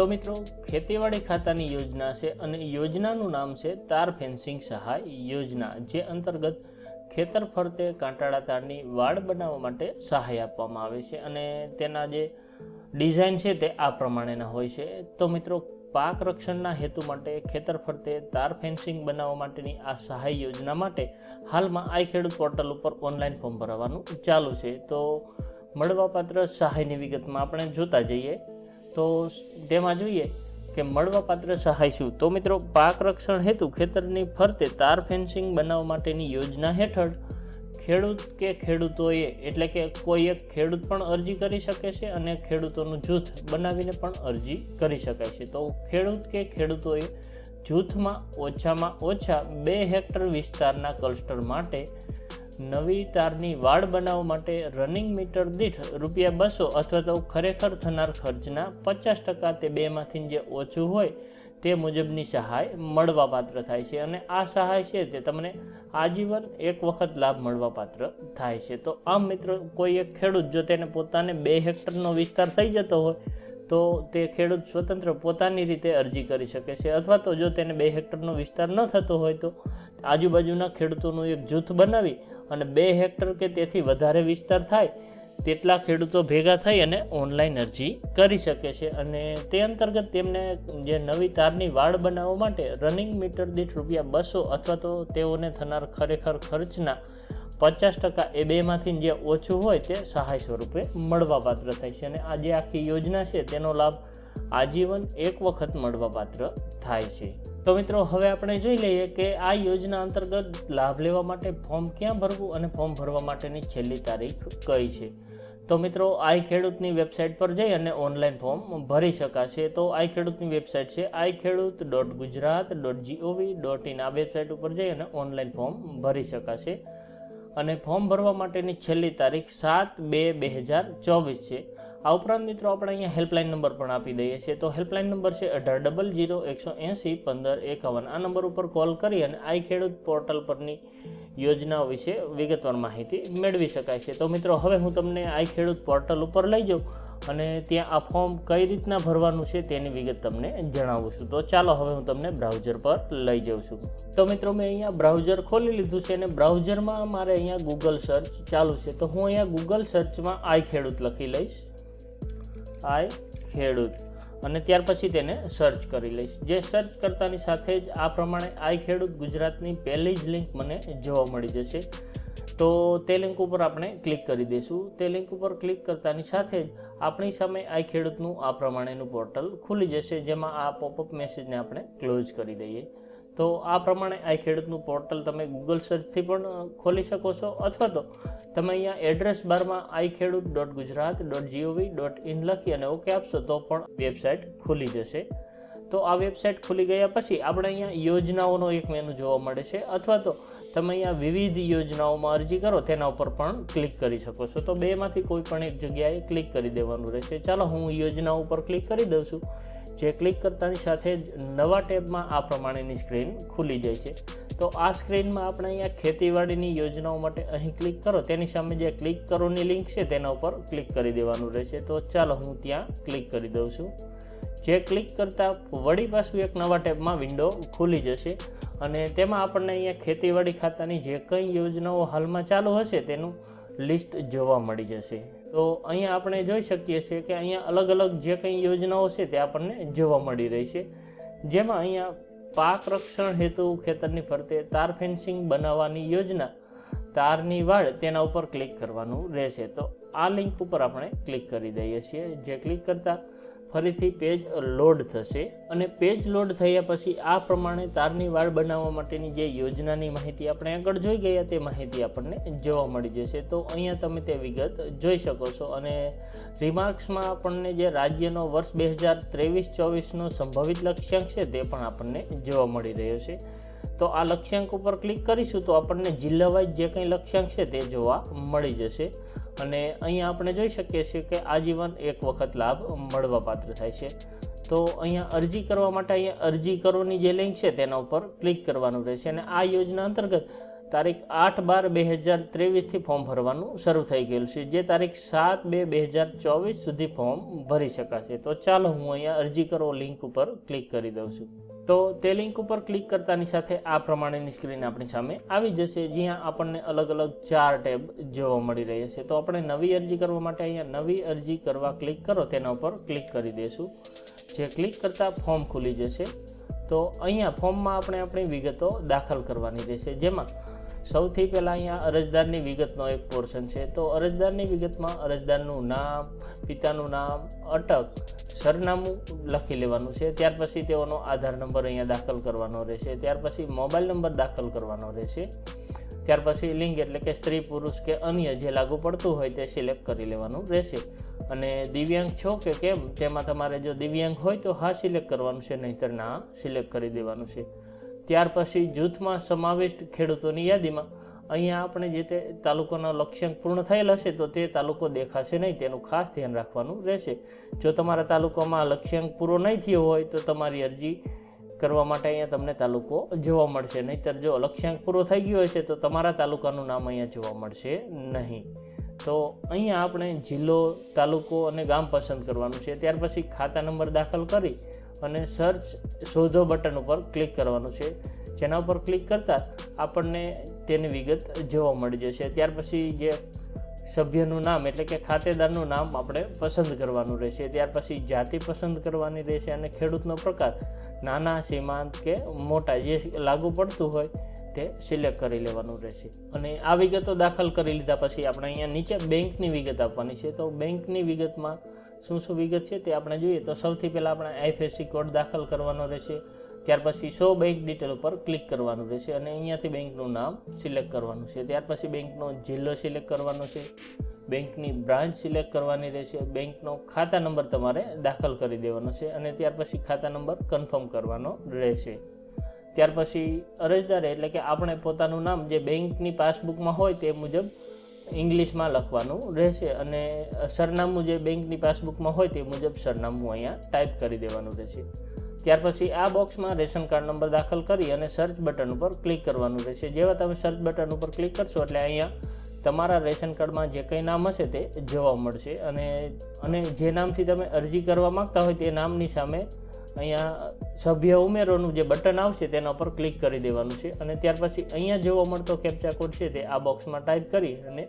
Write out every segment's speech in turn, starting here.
તો મિત્રો, ખેતીવાડી ખાતાની યોજના છે અને યોજનાનું નામ છે તાર ફેન્સિંગ સહાય યોજના, જે અંતર્ગત ખેતર ફરતે કાંટાળા તારની વાડ બનાવવા માટે સહાય આપવામાં આવે છે અને તેના જે ડિઝાઇન છે તે આ પ્રમાણેના હોય છે. તો મિત્રો, પાક રક્ષણના હેતુ માટે ખેતર ફરતે તાર ફેન્સિંગ બનાવવા માટેની આ સહાય યોજના માટે હાલમાં આઈ ખેડૂત પોર્ટલ ઉપર ઓનલાઈન ફોર્મ ભરવાનું ચાલુ છે. તો મળવાપાત્ર સહાયની વિગતમાં આપણે જોતા જઈએ તો તેમાં જોઈએ કે મળવાપાત્ર સહાય શું. તો મિત્રો, પાક રક્ષણ હેતુ ખેતરની ફરતે તાર ફેન્સિંગ બનાવવા માટેની યોજના હેઠળ ખેડૂત કે ખેડૂતોએ એટલે કે કોઈ એક ખેડૂત પણ અરજી કરી શકે છે અને ખેડૂતોનું જૂથ બનાવીને પણ અરજી કરી શકાય છે. તો ખેડૂત કે ખેડૂતોએ જૂથમાં ઓછામાં ઓછા 2 હેક્ટર વિસ્તારના ક્લસ્ટર માટે નવી તારની વાડ બનાવવા માટે રનિંગ મીટર દીઠ ₹200 અથવા તો ખરેખર થનાર ખર્ચના 50% તે બેમાંથી જે ઓછું હોય તે મુજબની સહાય મળવાપાત્ર થાય છે અને આ સહાય છે તે તમને આજીવન એક વખત લાભ મળવાપાત્ર થાય છે. તો આમ મિત્રો, કોઈ એક ખેડૂત જો તેને પોતાને 2 હેક્ટરનો વિસ્તાર થઈ જતો હોય તો તે ખેડૂત સ્વતંત્ર પોતાની રીતે અરજી કરી શકે છે, અથવા તો જો તેને 2 હેક્ટરનો વિસ્તાર ન થતો હોય તો આજુબાજુના ખેડૂતોનું એક જૂથ બનાવી અને 2 હેક્ટર કે તેથી વધારે વિસ્તાર થાય તેટલા ખેડૂતો ભેગા થઈ અને ઓનલાઈન અરજી કરી શકે છે અને તે અંતર્ગત તેમને જે નવી તારની વાડ બનાવવા માટે રનિંગ મીટર દીઠ ₹200 અથવા તો તેઓને થનાર ખરેખર ખર્ચના 50% એ બેમાંથી જે ઓછું હોય તે સહાય સ્વરૂપે મળવાપાત્ર થાય છે અને આ જે આખી યોજના છે તેનો લાભ આજીવન એક વખત મળવાપાત્ર થાય છે. તો મિત્રો, હવે આપણે જોઈ લઈએ કે આ યોજના અંતર્ગત લાભ લેવા માટે ફોર્મ ક્યાં ભરવું અને ફોર્મ ભરવા માટેની છેલ્લી તારીખ કઈ છે. તો મિત્રો, આઈ ખેડૂતની વેબસાઇટ પર જઈ અને ઓનલાઈન ફોર્મ ભરી શકાશે. તો આઈ ખેડૂતની વેબસાઇટ છે iKheduत.gujarat.gov.in. આ વેબસાઇટ ઉપર જઈ અને ઓનલાઈન ફોર્મ ભરી શકાશે અને ફોર્મ ભરવા માટેની છેલ્લી તારીખ 7/2/2024 છે. આ ઉપરાંત મિત્રો, આપણે અહીંયા હેલ્પલાઇન નંબર પણ આપી દઈએ છીએ. તો હેલ્પલાઇન નંબર છે 1800 180 1551. આ નંબર ઉપર કોલ કરી અને આઈ ખેડૂત પોર્ટલ પરની યોજનાઓ વિશે વિગતવાર માહિતી મેળવી શકાય છે. તો મિત્રો, હવે હું તમને આઈ ખેડૂત પોર્ટલ ઉપર લઈ જાઉં અને ત્યાં આ ફોર્મ કઈ રીતના ભરવાનું છે તેની વિગત તમને જણાવું છું. તો ચાલો, હવે હું તમને બ્રાઉઝર પર લઈ જાઉં છું. તો મિત્રો, મેં અહીંયા બ્રાઉઝર ખોલી લીધું છે અને બ્રાઉઝરમાં મારે અહીંયા ગૂગલ સર્ચ ચાલુ છે. તો હું અહીંયા ગૂગલ સર્ચમાં આઈ ખેડૂત લખી લઈશ, આઈ ખેડૂત, અને ત્યાર પછી તેને સર્ચ કરી લઈશ. જે સર્ચ કરતાની સાથે જ આ પ્રમાણે આઈ ખેડૂત ગુજરાતની પહેલી જ લિંક મને જોવા મળી જશે. તો તે લિંક ઉપર આપણે ક્લિક કરી દઈશું. તે લિંક ઉપર ક્લિક કરતાની સાથે જ આપણી સામે આઈ ખેડૂતનું આ પ્રમાણેનું પોર્ટલ ખુલી જશે, જેમાં આ પોપઅપ મેસેજને આપણે ક્લોઝ કરી દઈએ. તો આ પ્રમાણે આઈ ખેડૂતનું પોર્ટલ તમે ગૂગલ સર્ચથી પણ ખોલી શકો છો, અથવા તો તમે અહીંયા એડ્રેસ બારમાં iKheduत.gujarat.gov.in લખી અને ઓકે આપશો તો પણ વેબસાઇટ ખુલી જશે. તો આ વેબસાઇટ ખુલી ગયા પછી આપણે અહીંયા યોજનાઓનો એક મેનુ જોવા મળે છે, અથવા તો તમે અહીંયા વિવિધ યોજનાઓમાં અરજી કરો તેના ઉપર પણ ક્લિક કરી શકો છો. તો બેમાંથી કોઈ પણ એક જગ્યાએ ક્લિક કરી દેવાનું રહેશે. ચાલો, હું યોજનાઓ ઉપર ક્લિક કરી દઉં છું. જે ક્લિક કરતાની સાથે જ નવા ટેબમાં આ પ્રમાણેની સ્ક્રીન ખુલી જાય છે. તો આ સ્ક્રીનમાં આપણે અહીંયા ખેતીવાડીની યોજનાઓ માટે અહીં ક્લિક કરો, તેની સામે જે ક્લિક કરોની લિંક છે તેના ઉપર ક્લિક કરી દેવાનું રહેશે. તો ચાલો, હું ત્યાં ક્લિક કરી દઉં છું. જે ક્લિક કરતાં વળી પાછું એક નવા ટેબમાં વિન્ડો ખુલી જશે અને તેમાં આપણને અહીંયા ખેતીવાડી ખાતાની જે કંઈ યોજનાઓ હાલમાં ચાલુ હશે તેનું લિસ્ટ જોવા મળી જશે. તો અહીંયા આપણે જોઈ શકીએ છીએ કે અહીંયા અલગ અલગ જે કંઈ યોજનાઓ છે તે આપણને જોવા મળી રહી છે, જેમાં અહીંયા પાક રક્ષણ હેતુ ખેતરની ફરતે તાર ફેન્સિંગ બનાવવાની યોજના તારની વાડ તેના ઉપર ક્લિક કરવાનું રહેશે. તો આ લિંક ઉપર આપણે ક્લિક કરી દઈએ છીએ. જે ક્લિક કરતાં ફરીથી પેજ લોડ થશે અને પેજ લોડ થયા પછી આ પ્રમાણે તારની વાડ બનાવવા માટેની જે યોજનાની માહિતી આપણે આગળ જોઈ ગયા તે માહિતી આપણને જોવા મળી જશે. તો અહીંયા તમે તે વિગત જોઈ શકો છો અને રિમાર્ક્સમાં આપણને જે રાજ્યનો વર્ષ 2023-24નો સંભવિત લક્ષ્યાંક છે તે પણ આપણને જોવા મળી રહ્યો છે. તો આ લક્ષ્યાંક ઉપર ક્લિક કરીશું તો આપણને જિલ્લા વાઇઝ જે કંઈ લક્ષ્યાંક છે તે જોવા મળી જશે અને અહીંયા આપણે જોઈ શકીએ છીએ કે આજીવન એક વખત લાભ મળવાપાત્ર થાય છે. તો અહીંયા અરજી કરવા માટે અહીંયા અરજી કરોની જે લિંક છે તેના ઉપર ક્લિક કરવાનું રહેશે અને આ યોજના અંતર્ગત તારીખ 8/12/2023થી ફોર્મ ભરવાનું શરૂ થઈ ગયેલું છે, જે તારીખ 7/2/2024 સુધી ફોર્મ ભરી શકાશે. તો ચાલો હું અહીંયા અરજી કરો લિંક ઉપર ક્લિક કરી દઉં છું. તો તે લિંક ઉપર ક્લિક કરતાની સાથે આ પ્રમાણેની સ્ક્રીન આપણી સામે આવી જશે, જ્યાં આપણને અલગ અલગ 4 ટેબ જોવા મળી રહી છે. તો આપણે નવી અરજી કરવા માટે અહીંયા નવી અરજી કરવા ક્લિક કરો તેના ઉપર ક્લિક કરી દઈશું. જે ક્લિક કરતાં ફોર્મ ખુલી જશે. તો અહીંયા ફોર્મમાં આપણે આપણી વિગતો દાખલ કરવાની રહેશે, જેમાં સૌથી પહેલાં અહીંયા અરજદારની વિગતનો એક પોર્શન છે. તો અરજદારની વિગતમાં અરજદારનું નામ, પિતાનું નામ, અટક, સરનામું લખી લેવાનું છે. ત્યાર પછી તેઓનો આધાર નંબર અહીંયા દાખલ કરવાનો રહેશે. ત્યાર પછી મોબાઈલ નંબર દાખલ કરવાનો રહેશે. ત્યાર પછી લિંગ એટલે કે સ્ત્રી, પુરુષ કે અન્ય જે લાગુ પડતું હોય તે સિલેક્ટ કરી લેવાનું રહેશે. અને દિવ્યાંગ છો કે કેમ તેમાં તમારે જો દિવ્યાંગ હોય તો હા સિલેક્ટ કરવાનું છે, નહીંતર ના સિલેક્ટ કરી દેવાનું છે. ત્યાર પછી જૂથમાં સમાવિષ્ટ ખેડૂતોની યાદીમાં અહીંયા આપણે જે તે તાલુકાનો લક્ષ્યાંક પૂર્ણ થયેલ હશે તો તે તાલુકો દેખાશે નહીં, તેનું ખાસ ધ્યાન રાખવાનું રહેશે. જો તમારા તાલુકામાં લક્ષ્યાંક પૂરો નહીં થયો હોય તો તમારી અરજી કરવા માટે અહીંયા તમને તાલુકો જોવા મળશે, નહીંતર જો લક્ષ્યાંક પૂરો થઈ ગયો હશે તો તમારા તાલુકાનું નામ અહીંયા જોવા મળશે નહીં. તો અહીંયા આપણે જિલ્લો, તાલુકો અને ગામ પસંદ કરવાનું છે. ત્યાર પછી ખાતા નંબર દાખલ કરી અને સર્ચ શોધો બટન ઉપર ક્લિક કરવાનું છે. જેના ઉપર ક્લિક કરતાં આપણને તેની વિગત જોવા મળી જશે. ત્યાર પછી જે સભ્યનું નામ એટલે કે ખાતેદારનું નામ આપણે પસંદ કરવાનું રહેશે. ત્યાર પછી જાતિ પસંદ કરવાની રહેશે અને ખેડૂતનો પ્રકાર નાના, સીમાંત કે મોટા જે લાગુ પડતું હોય તે સિલેક્ટ કરી લેવાનું રહેશે. અને આ વિગતો દાખલ કરી લીધા પછી આપણે અહીંયા નીચે બેંકની વિગત આપવાની છે. તો બેંકની વિગતમાં શું વિગત છે તે આપણે જોઈએ. તો સૌથી પહેલાં આપણે IFSC કોડ દાખલ કરવાનો રહેશે. ત્યાર પછી શો બેંક ડિટેલ ઉપર ક્લિક કરવાનું રહેશે અને અહીંયાથી બેંકનું નામ સિલેક્ટ કરવાનું છે. ત્યાર પછી બેંકનો જિલ્લો સિલેક્ટ કરવાનો છે, બેંકની બ્રાન્ચ સિલેક્ટ કરવાની રહેશે, બેંકનો ખાતા નંબર તમારે દાખલ કરી દેવાનો છે અને ત્યાર પછી ખાતા નંબર કન્ફર્મ કરવાનો રહેશે. ત્યાર પછી અરજદાર એટલે કે આપણે પોતાનું નામ જે બેંકની પાસબુકમાં હોય તે મુજબ ઇંગ્લિશમાં લખવાનું રહેશે અને સરનામું જે બેંકની પાસબુકમાં હોય તે મુજબ સરનામું અહીંયા ટાઈપ કરી દેવાનું રહેશે. ત્યાર પછી આ બોક્સમાં રેશન કાર્ડ નંબર દાખલ કરી અને સર્ચ બટન ઉપર ક્લિક કરવાનું રહેશે. જેવા તમે સર્ચ બટન ઉપર ક્લિક કરશો એટલે અહીંયા તમારા રેશન કાર્ડમાં જે કંઈ નામ હશે તે જોવા મળશે અને જે નામથી તમે અરજી કરવા માગતા હોય તે નામની સામે અહીંયા સભ્ય ઉમેરોનું જે બટન આવશે તેના ઉપર ક્લિક કરી દેવાનું છે અને ત્યાર પછી અહીંયા જોવા મળતો કેપ્ચા કોડ છે તે આ બોક્સમાં ટાઈપ કરી અને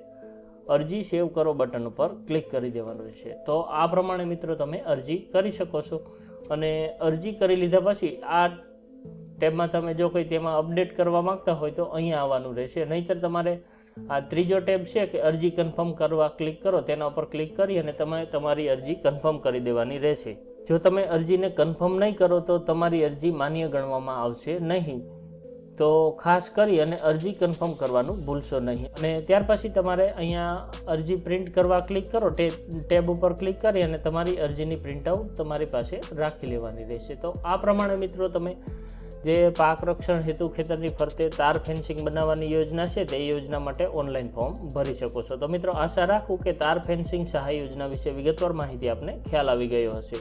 અરજી સેવ કરો બટન ઉપર ક્લિક કરી દેવાનું રહેશે. તો આ પ્રમાણે મિત્રો તમે અરજી કરી શકો છો. અને અરજી કરી લીધા પછી આ ટેબમાં તમે જો કોઈ તેમાં અપડેટ કરવા માગતા હોય તો અહીંયા આવવાનું રહેશે, નહીંતર તમારે આ ત્રીજો ટેબ છે કે અરજી કન્ફર્મ કરવા ક્લિક કરો તેના ઉપર ક્લિક કરી અને તમે તમારી અરજી કન્ફર્મ કરી દેવાની રહેશે. જો તમે અરજીને કન્ફર્મ નહીં કરો તો તમારી અરજી માન્ય ગણવામાં આવશે નહીં. તો ખાસ કરી અને અરજી કન્ફર્મ કરવાનું ભૂલશો નહીં. અને ત્યાર પછી તમારે અહીંયા અરજી પ્રિન્ટ કરવા ક્લિક કરો, ટેબ ઉપર ક્લિક કરી અને તમારી અરજીની પ્રિન્ટઆઉટ તમારી પાસે રાખી લેવાની રહેશે. તો આ પ્રમાણે મિત્રો તમે જે પાક રક્ષણ હેતુ ખેતરની ફરતે તાર ફેન્સિંગ બનાવવાની યોજના છે તે યોજના માટે ઓનલાઈન ફોર્મ ભરી શકો છો. તો મિત્રો આશા રાખું કે તાર ફેન્સિંગ સહાય યોજના વિશે વિગતવાર માહિતી આપને ખ્યાલ આવી ગયો હશે.